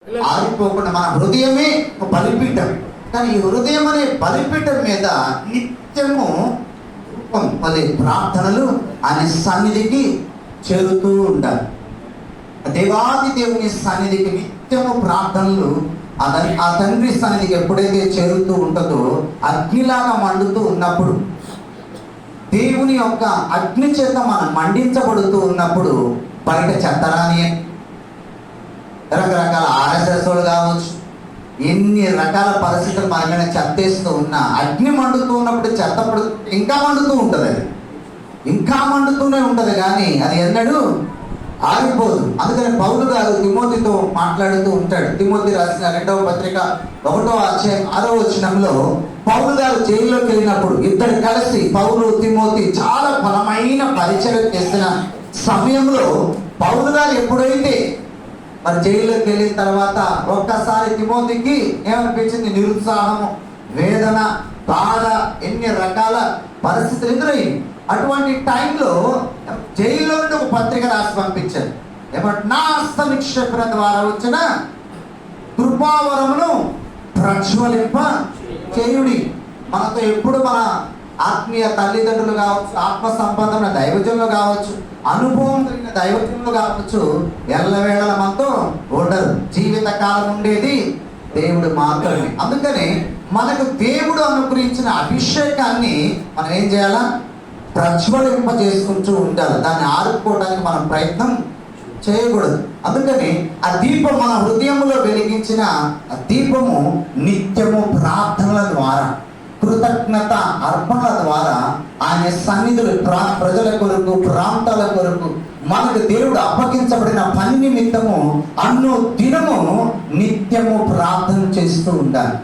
ఆరిపోకుండా మన హృదయమే ఒక బలిపీఠం. కానీ ఈ హృదయం అనే బలిపీఠం మీద నిత్యము పదే ప్రార్థనలు ఆయన సన్నిధికి చేరుతూ ఉండాలి. దేవాది దేవుని సన్నిధికి నిత్యము ప్రార్థనలు ఆ తండ్రి సన్నిధికి ఎప్పుడైతే చేరుతూ ఉంటుందో, అగ్నిలాగా మండుతూ ఉన్నప్పుడు, దేవుని యొక్క అగ్ని చేత మనం మండించబడుతూ ఉన్నప్పుడు, బయట చెత్తరాని రకరకాల ఆర్ఎస్ఎస్లు కావచ్చు, ఎన్ని రకాల పరిస్థితులు మన మీద చెత్తేస్తూ ఉన్నా, అగ్ని మండుతూ ఉన్నప్పుడు చెత్తపడు ఇంకా మండుతూ ఉంటుంది. అది ఇంకా మండుతూనే ఉంటుంది, కానీ అది ఎన్నడూ ఆగిపోదు. అందుకని పౌలు గారు తిమోతితో మాట్లాడుతూ ఉంటాడు. తిమోతి రాసిన 2వ పత్రిక 1వ అధ్యాయం 6వ వచనంలో పౌలు గారు జైల్లోకి వెళ్ళినప్పుడు ఇద్దరు కలిసి, పౌలు తిమోతి చాలా బలమైన పరిచయం చేసిన సమయంలో, పౌలు గారు ఎప్పుడైతే మరి జైల్లోకి వెళ్ళిన తర్వాత ఒక్కసారి తిమోతికి ఏమనిపించింది? నిరుత్సాహము, వేదన, బాధ, ఎన్ని రకాల పరిస్థితులు ఎదురయ్యి. అటువంటి టైంలో జైల్లో నుండి ఒక పత్రిక రాసి పంపించారు. ఏమంటే, నా హస్త నిక్షేపణ ద్వారా వచ్చిన కృపావరమును ప్రజ్వలింప చేయుడి. మనతో ఎప్పుడు మన ఆత్మీయ తల్లిదండ్రులు కావచ్చు, ఆత్మ సంబంధమైన దైవజనులు కావచ్చు, అనుభవం కలిగిన దైవజనులు కావచ్చు, ఎల్లవేళల మనతో ఉండరు. జీవిత కాలం ఉండేది దేవుడు మాత్రమే. అందుకని మనకు దేవుడు అనుగ్రహించిన అభిషేకాన్ని మనం ఏం చేయాలా? ప్రజ్వలింప చేసుకుంటూ ఉండాలి. దాన్ని ఆరుకోవడానికి మనం ప్రయత్నం చేయకూడదు. అందుకని ఆ దీపం మన హృదయంలో వెలిగించిన ఆ దీపము నిత్యము ప్రార్థనల ద్వారా, కృతజ్ఞత అర్పణల ద్వారా ఆయన సన్నిధులు ప్రజల కొరకు, ప్రాంతాల కొరకు, మనకు దేవుడు అప్పగించబడిన పని నిమిత్తము అన్నో దినము నిత్యము ప్రార్థన చేస్తూ ఉండాలి.